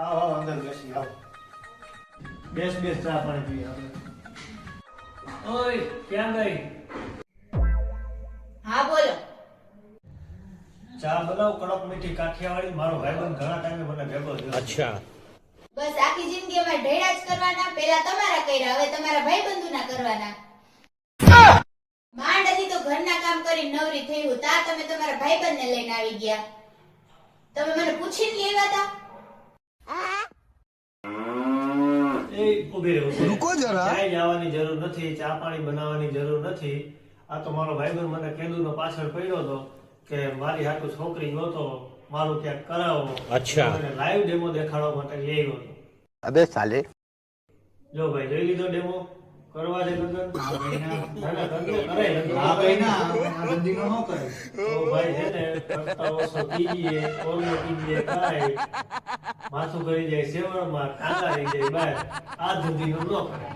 આવો આવો અંદર બેસી આવો. બેસ બેસ ચા પાણી પીએ આપણે. ઓય ક્યાં ગઈ? હા બોલો. ચા બનાવ કડક મીઠી કાઠિયાવાડી. મારો ભાઈબંધ ઘણા ટાઈમે મને ભેગો થયો. अच्छा બસ આખી જિંદગી અમારે ઢેડા જ કરવાના. પેલા તમારા કર્યા, હવે તમારા ભાઈબંધુના કરવાના. માંડ હતી તો ઘરના કામ કરીને નવરી થઈ હું તા તમે તમારા ભાઈબંધને લઈને આવી ગયા. તમે મને પૂછીને લેવા હતા. એ ઊભી રહે, ઊભી રહે. રૂકો જરા. ચાય જવાની જરૂર નથી, ચા પાણી બનાવવાની જરૂર નથી. આ તો મારો ભાઈબંધ મને કેદુનો પાછળ પડ્યો હતો કે મારી હાટુ છોકરી ગોતો, મારું ક્યાંક કરાવો. અચ્છા. મને લાઈવ ડેમો દેખાડવા માટે લઈ આવ્યો હતો. अबे साले જો ભાઈ જોઈ લીધો ડેમો? કરવા દે ગગન. ના ના ગગન કરે લગન. હા ભાઈ ના આ ધંધીનો ન કરે. તો ભાઈ છે ને કરતા ઓછો કીજીએ, ઓરનો કીજીએ કાંઈ. માથું કરી જાય સેવણમાં, કાંગા રહી જાય બહાર. આ ધંધીનો ન કરે.